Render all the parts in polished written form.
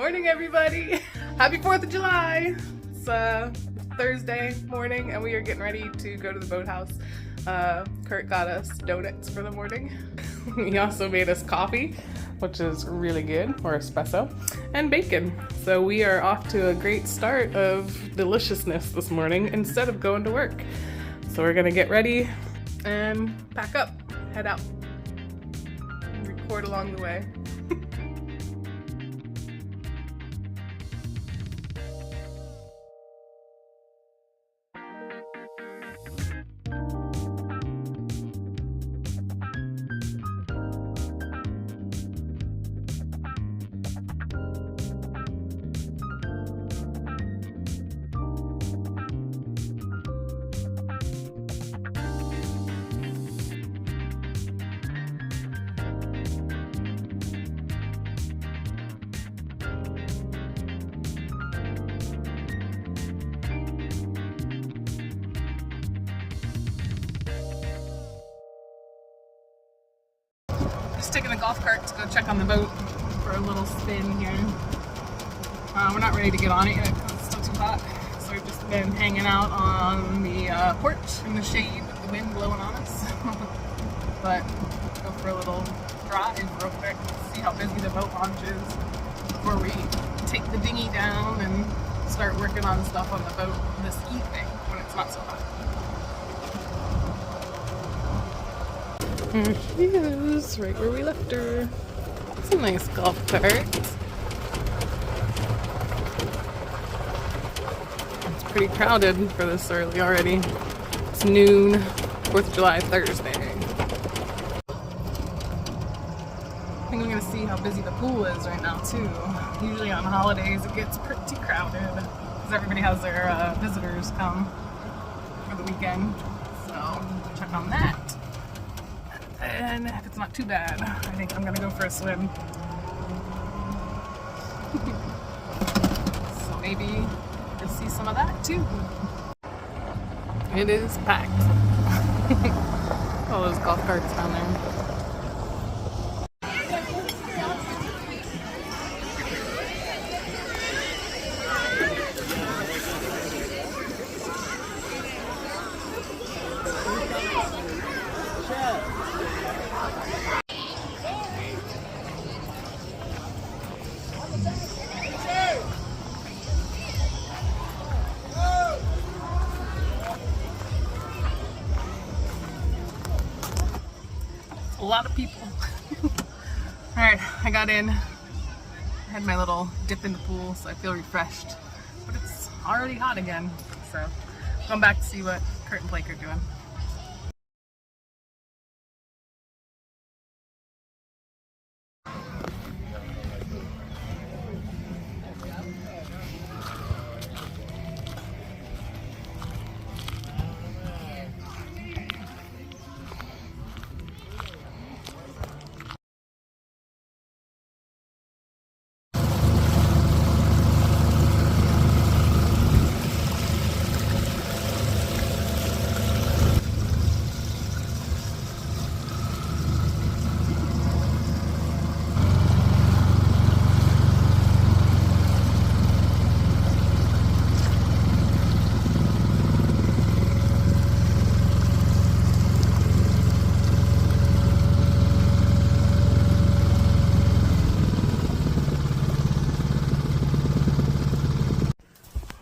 Morning, everybody. Happy 4th of July. It's Thursday morning and we are getting ready to go to the boathouse. Kurt got us donuts for the morning. He also made us coffee, which is really good, or espresso, and bacon. So we are off to a great start of deliciousness this morning instead of going to work. So we're gonna get ready and pack up, head out, record along the way. Just taking the golf cart to go check on the boat for a little spin here. We're not ready to get on it yet because it's still too hot. So we've just been hanging out on the porch in the shade with the wind blowing on us. But go for a little drive real quick, see how busy the boat launch is before we take the dinghy down and start working on stuff on the boat this evening when it's not so hot. There she is, right where we left her. It's a nice golf cart. It's pretty crowded for this early already. It's noon, 4th of July, Thursday. I think I'm gonna see how busy the pool is right now too. Usually on holidays it gets pretty crowded because everybody has their visitors come for the weekend. So check on that. And if it's not too bad, I think I'm gonna go for a swim. So maybe you'll see some of that too. It is packed. All those golf carts down there. A lot of people. Alright, I got in. I had my little dip in the pool, so I feel refreshed. But it's already hot again, so I'm going back to see what Kurt and Blake are doing.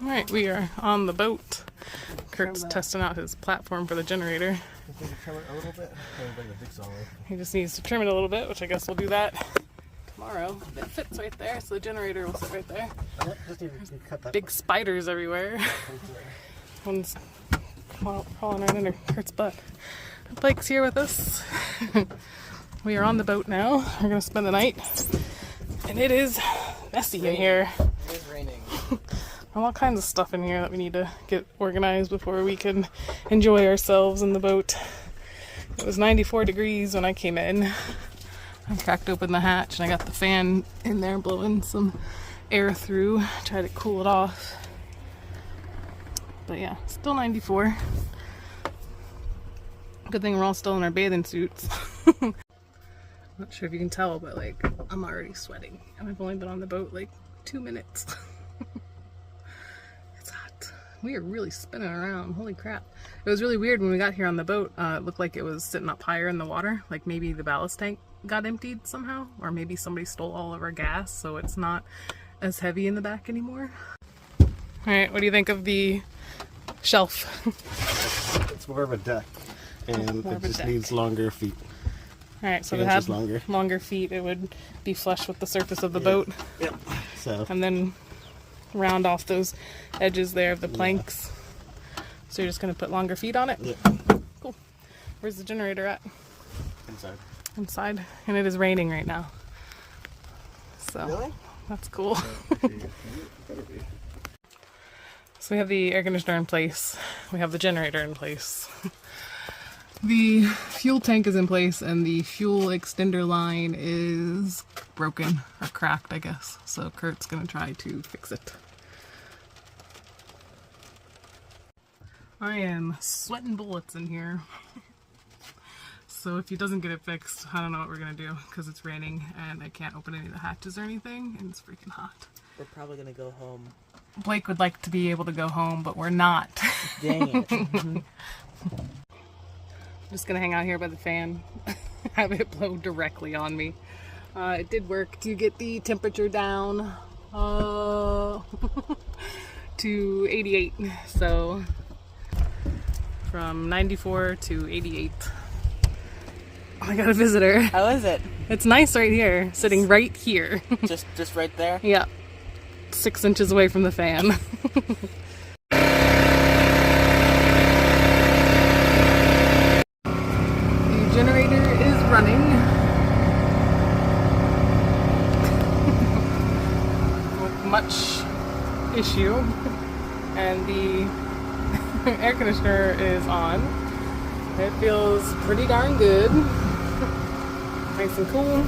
Alright, we are on the boat. Kurt's testing out his platform for the generator. Trim it a little bit. He just needs to trim it a little bit, which I guess we'll do that tomorrow. It fits right there, so the generator will sit right there. Big spiders everywhere. One's crawling right under Kurt's butt. Blake's here with us. We are on the boat now. We're going to spend the night. And it is messy in here. It is raining. All kinds of stuff in here that we need to get organized before we can enjoy ourselves in the boat. It was 94 degrees when I came in. I cracked open the hatch and I got the fan in there blowing some air through, try to cool it off. But yeah, still 94. Good thing we're all still in our bathing suits. Not sure if you can tell, but like I'm already sweating. And I've only been on the boat like 2 minutes. It's hot. We are really spinning around. Holy crap. It was really weird when we got here on the boat. It looked like it was sitting up higher in the water. Like maybe the ballast tank got emptied somehow. Or maybe somebody stole all of our gas, so it's not as heavy in the back anymore. Alright, what do you think of the shelf? It's more of a deck, and it just needs longer feet. Alright, so if it had longer feet, it would be flush with the surface of the boat. Yep. So. And then round off those edges there of the planks. So you're just going to put longer feet on it? Yep. Cool. Where's the generator at? Inside. Inside. And it is raining right now. So really? That's cool. So we have the air conditioner in place. We have the generator in place. The fuel tank is in place and the fuel extender line is broken or cracked, I guess. So Kurt's gonna try to fix it. I am sweating bullets in here. So if he doesn't get it fixed, I don't know what we're gonna do because it's raining and I can't open any of the hatches or anything and it's freaking hot. We're probably gonna go home. Blake would like to be able to go home, but we're not. Dang it. I'm just gonna hang out here by the fan, have it blow directly on me. It did work to get the temperature down to 88. So from 94 to 88. Oh, I got a visitor. How is it? It's nice right here, sitting right here. just right there? Yeah. 6 inches away from the fan. The generator is running. With much issue. And the air conditioner is on. It feels pretty darn good. Nice and cool.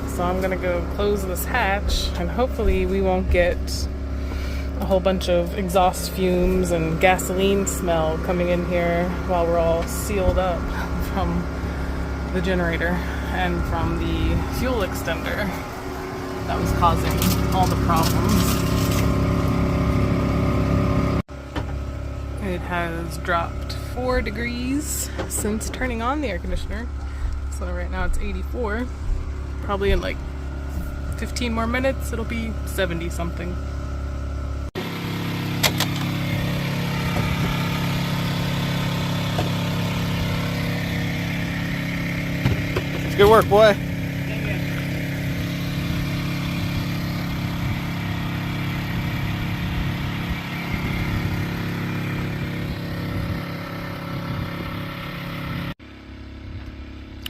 So I'm gonna go close this hatch and hopefully we won't get a whole bunch of exhaust fumes and gasoline smell coming in here while we're all sealed up from the generator and from the fuel extender that was causing all the problems. It has dropped 4 degrees since turning on the air conditioner. So right now it's 84. Probably in like 15 more minutes, it'll be 70 something. It's good work, boy.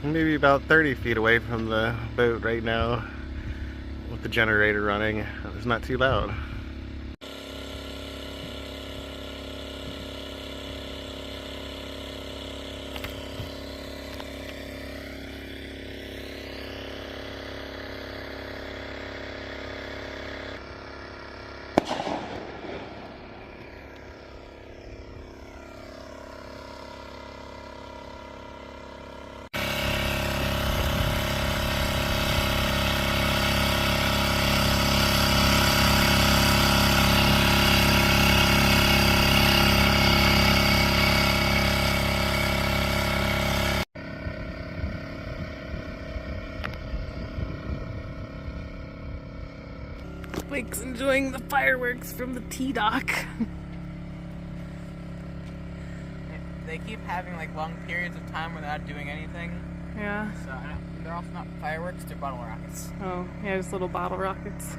Maybe about 30 feet away from the boat right now with the generator running. It's not too loud. Blake's enjoying the fireworks from the T-dock. They keep having like long periods of time without doing anything. Yeah. So they're also not fireworks, they're bottle rockets. Oh, yeah, just little bottle rockets.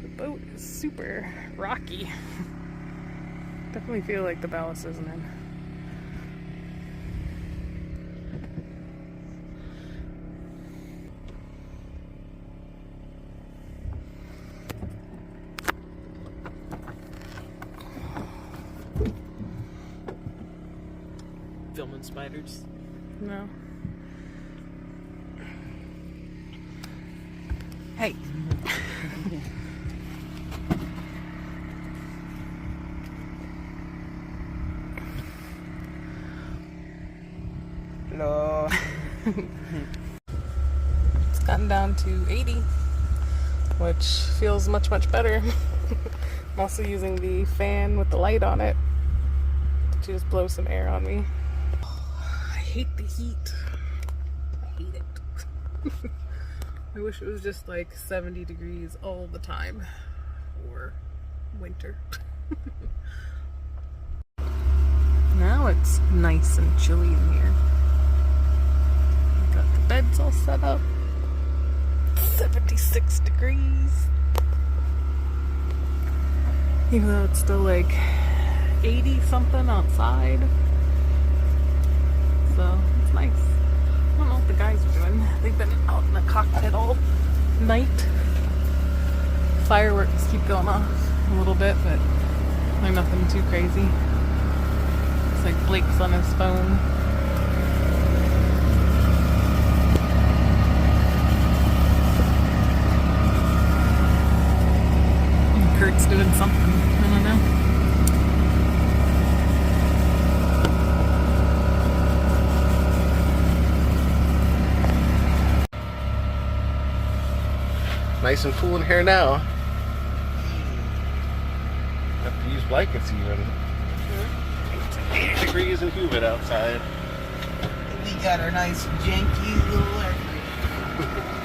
The boat is super rocky. Definitely feel like the ballast isn't in. Filming spiders. No. Hey. Hello. It's gotten down to 80, which feels much better. I'm also using the fan with the light on it to just blow some air on me. I hate the heat. I hate it. I wish it was just like 70 degrees all the time, or winter. Now it's nice and chilly in here. Got the beds all set up. 76 degrees. Even though it's still like 80 something outside. So it's nice. I don't know what the guys are doing. They've been out in the cockpit all night. Fireworks keep going off a little bit, but they're nothing too crazy. It's like Blake's on his phone. And Kurt's doing something. I don't know. Nice and cool in here now. Have to use blankets even. It's 8 degrees and humid outside. We got our nice janky little air conditioner.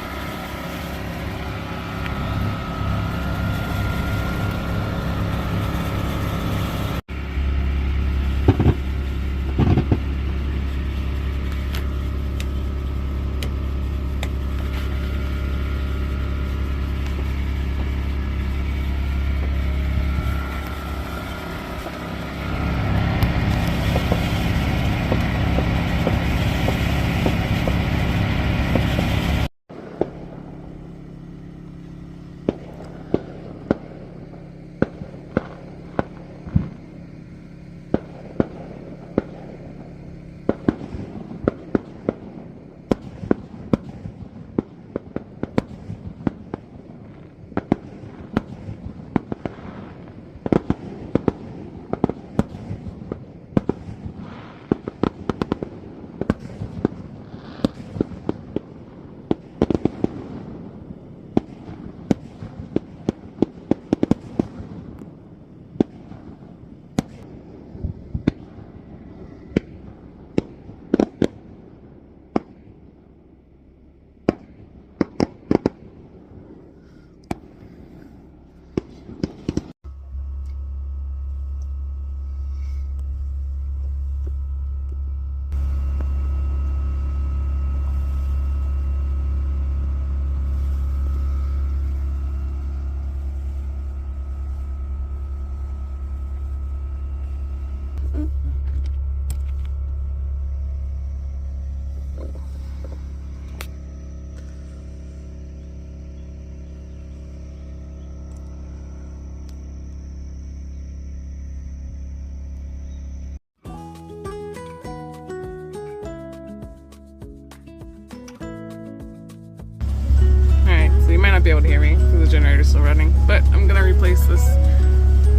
You might not be able to hear me because the generator's still running, but I'm gonna replace this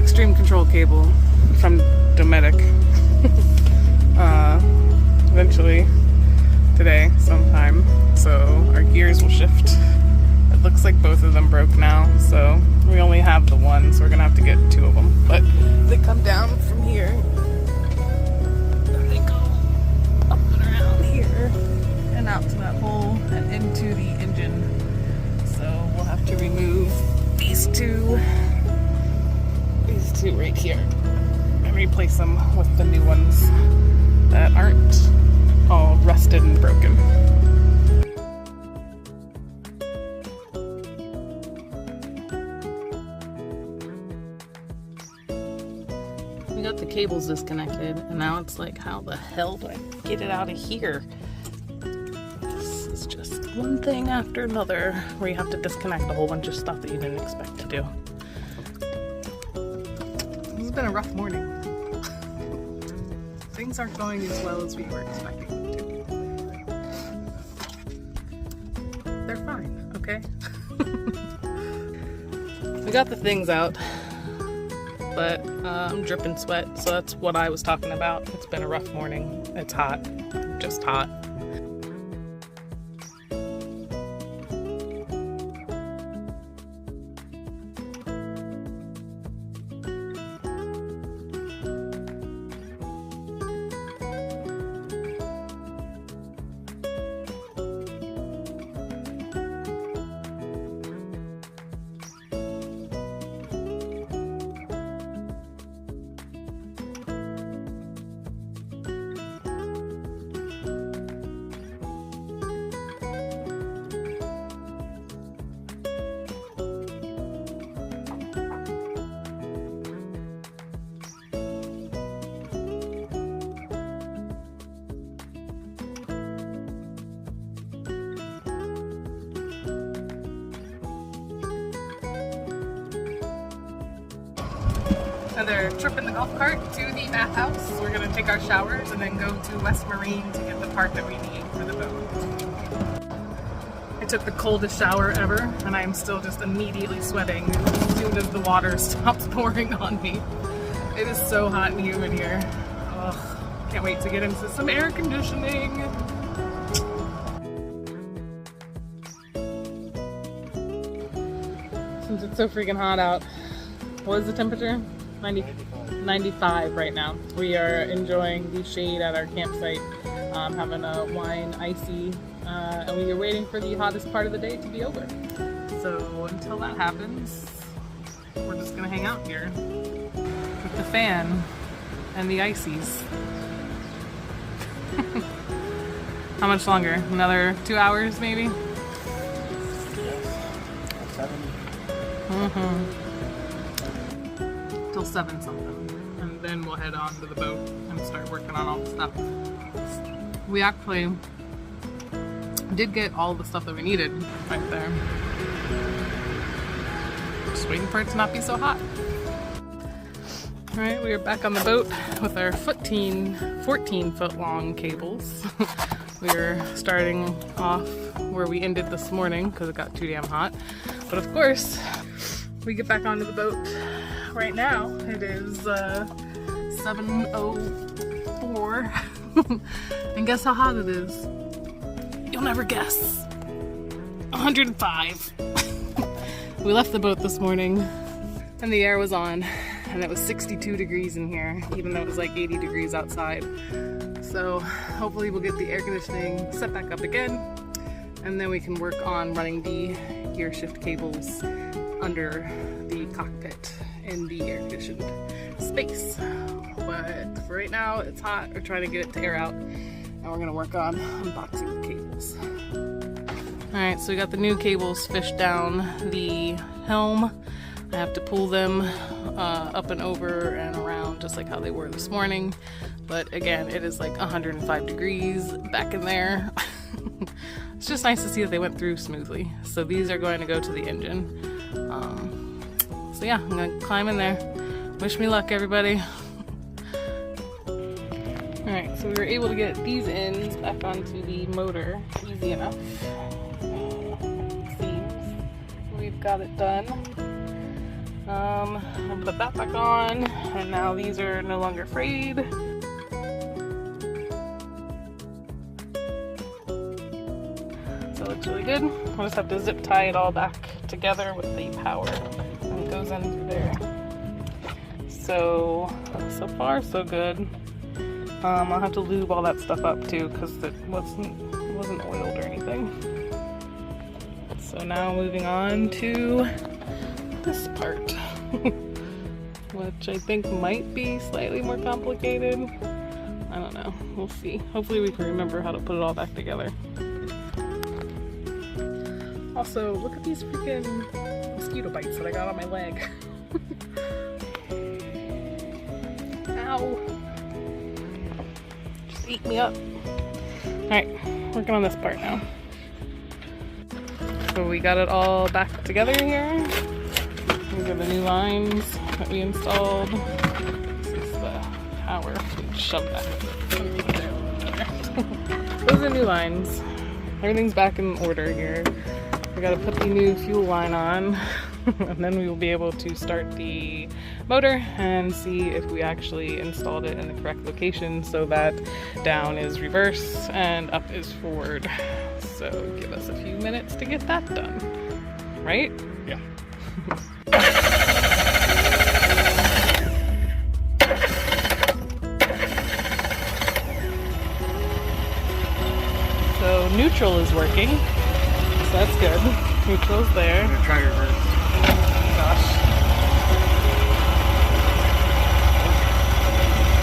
extreme control cable from Dometic eventually today sometime, so our gears will shift. It looks like both of them broke now, so we only have the one, so we're gonna have to get two of them, but they come down from here and they go up and around here and out to that hole and into the engine. So we'll have to remove these two right here and replace them with the new ones that aren't all rusted and broken. We got the cables disconnected and now it's like, how the hell do I get it out of here? It's just one thing after another where you have to disconnect a whole bunch of stuff that you didn't expect to do. This has been a rough morning. Things aren't going as well as we were expecting them to. They're fine, okay? We got the things out, but I'm dripping sweat, so that's what I was talking about. It's been a rough morning. It's hot, just hot. another trip in the golf cart to the bathhouse. We're gonna take our showers and then go to West Marine to get the part that we need for the boat. I took the coldest shower ever, and I am still just immediately sweating as soon as the water stops pouring on me. It is so hot and humid here. Ugh, can't wait to get into some air conditioning. Since it's so freaking hot out, what is the temperature? 95 right now. We are enjoying the shade at our campsite, having a wine icy, and we are waiting for the hottest part of the day to be over. So until that happens, we're just gonna hang out here with the fan and the ices. How much longer? Another 2 hours maybe? Till 7 something, and then we'll head on to the boat and start working on all the stuff. We actually did get all the stuff that we needed right there. Just waiting for it to not be so hot. Alright, we are back on the boat with our 14 foot long cables. We are starting off where we ended this morning because it got too damn hot. But of course, we get back onto the boat right now. It is 7:04. And guess how hot it is? You'll never guess. 105. We left the boat this morning and the air was on, and it was 62 degrees in here, even though it was like 80 degrees outside. So hopefully we'll get the air conditioning set back up again, and then we can work on running the gear shift cables under the cockpit in the air conditioned space. But for right now, it's hot. We're trying to get it to air out, and we're gonna work on unboxing the cables. Alright, so we got the new cables fished down the helm. I have to pull them up and over and around just like how they were this morning. But again, it is like 105 degrees back in there. It's just nice to see that they went through smoothly. So these are going to go to the engine. So yeah, I'm gonna climb in there. Wish me luck, everybody. Alright, so we were able to get these ends back onto the motor easy enough. Seems we've got it done. I'll put that back on, and now these are no longer frayed. So it looks really good. We'll just have to zip tie it all back together with the power, and it goes in through there. So far so good. I'll have to lube all that stuff up too, because it wasn't oiled or anything. So now moving on to this part, which I think might be slightly more complicated. I don't know, we'll see. Hopefully we can remember how to put it all back together. Also, look at these freaking mosquito bites that I got on my leg. Ow. Just eat me up. Alright, working on this part now. So we got it all back together here. These are the new lines that we installed. This is the power. Shove that. Those are new lines. Everything's back in order here. We gotta put the new fuel line on, and then we will be able to start the motor and see if we actually installed it in the correct location, so that down is reverse and up is forward. So give us a few minutes to get that done. Right? Yeah. So neutral is working, so that's good. Neutral's there. I'm gonna try reverse. Gosh.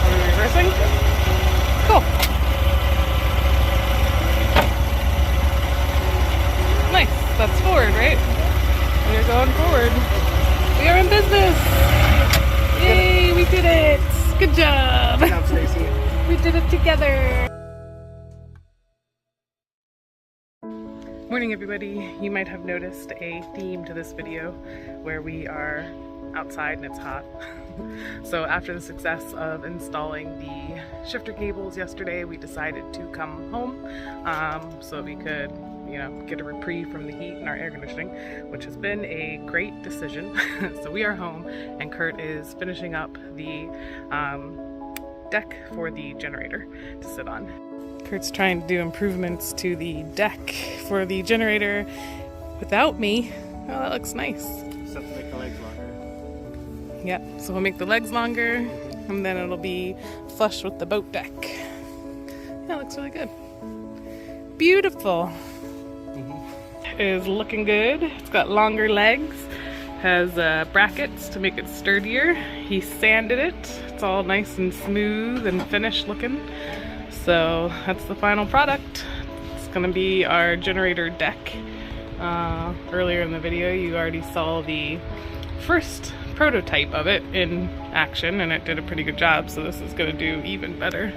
Are we reversing? Cool. Nice. That's forward, right? We are going forward. We are in business. Yay, we did it. Good job. Good job, Stacy. We did it together. Morning, everybody. You might have noticed a theme to this video where we are outside and it's hot. So after the success of installing the shifter cables yesterday, we decided to come home so we could, you know, get a reprieve from the heat in our air conditioning, which has been a great decision. So we are home and Kurt is finishing up the deck for the generator to sit on. Kurt's trying to do improvements to the deck for the generator without me. Oh, that looks nice. Just have to make the legs longer. Yep, so we'll make the legs longer and then it'll be flush with the boat deck. Yeah, it looks really good. Beautiful. It is looking good. It's got longer legs, has brackets to make it sturdier. He sanded it. It's all nice and smooth and finished looking. So that's the final product. It's gonna be our generator deck. Earlier in the video you already saw the first prototype of it in action and it did a pretty good job, so this is gonna do even better.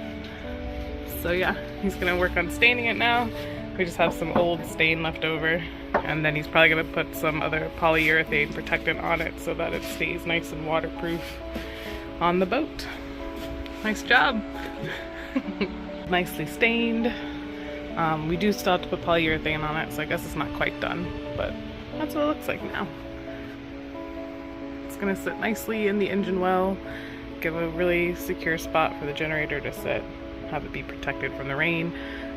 So yeah, he's gonna work on staining it now. We just have some old stain left over, and then he's probably gonna put some other polyurethane protectant on it so that it stays nice and waterproof on the boat. Nice job. Nicely stained. We do still have to put polyurethane on it, so I guess it's not quite done, but that's what it looks like now. It's gonna sit nicely in the engine well, give a really secure spot for the generator to sit, have it be protected from the rain,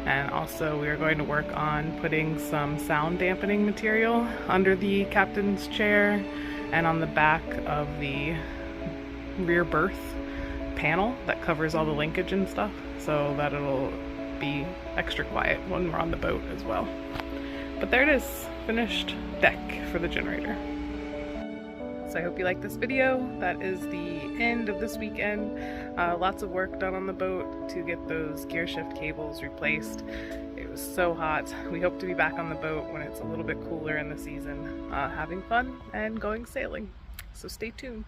and also we are going to work on putting some sound dampening material under the captain's chair and on the back of the rear berth panel that covers all the linkage and stuff, so that it'll be extra quiet when we're on the boat as well. But there it is, finished deck for the generator. So I hope you liked this video. That is the end of this weekend. Lots of work done on the boat to get those gear shift cables replaced. It was so hot. We hope to be back on the boat when it's a little bit cooler in the season, having fun and going sailing. So stay tuned.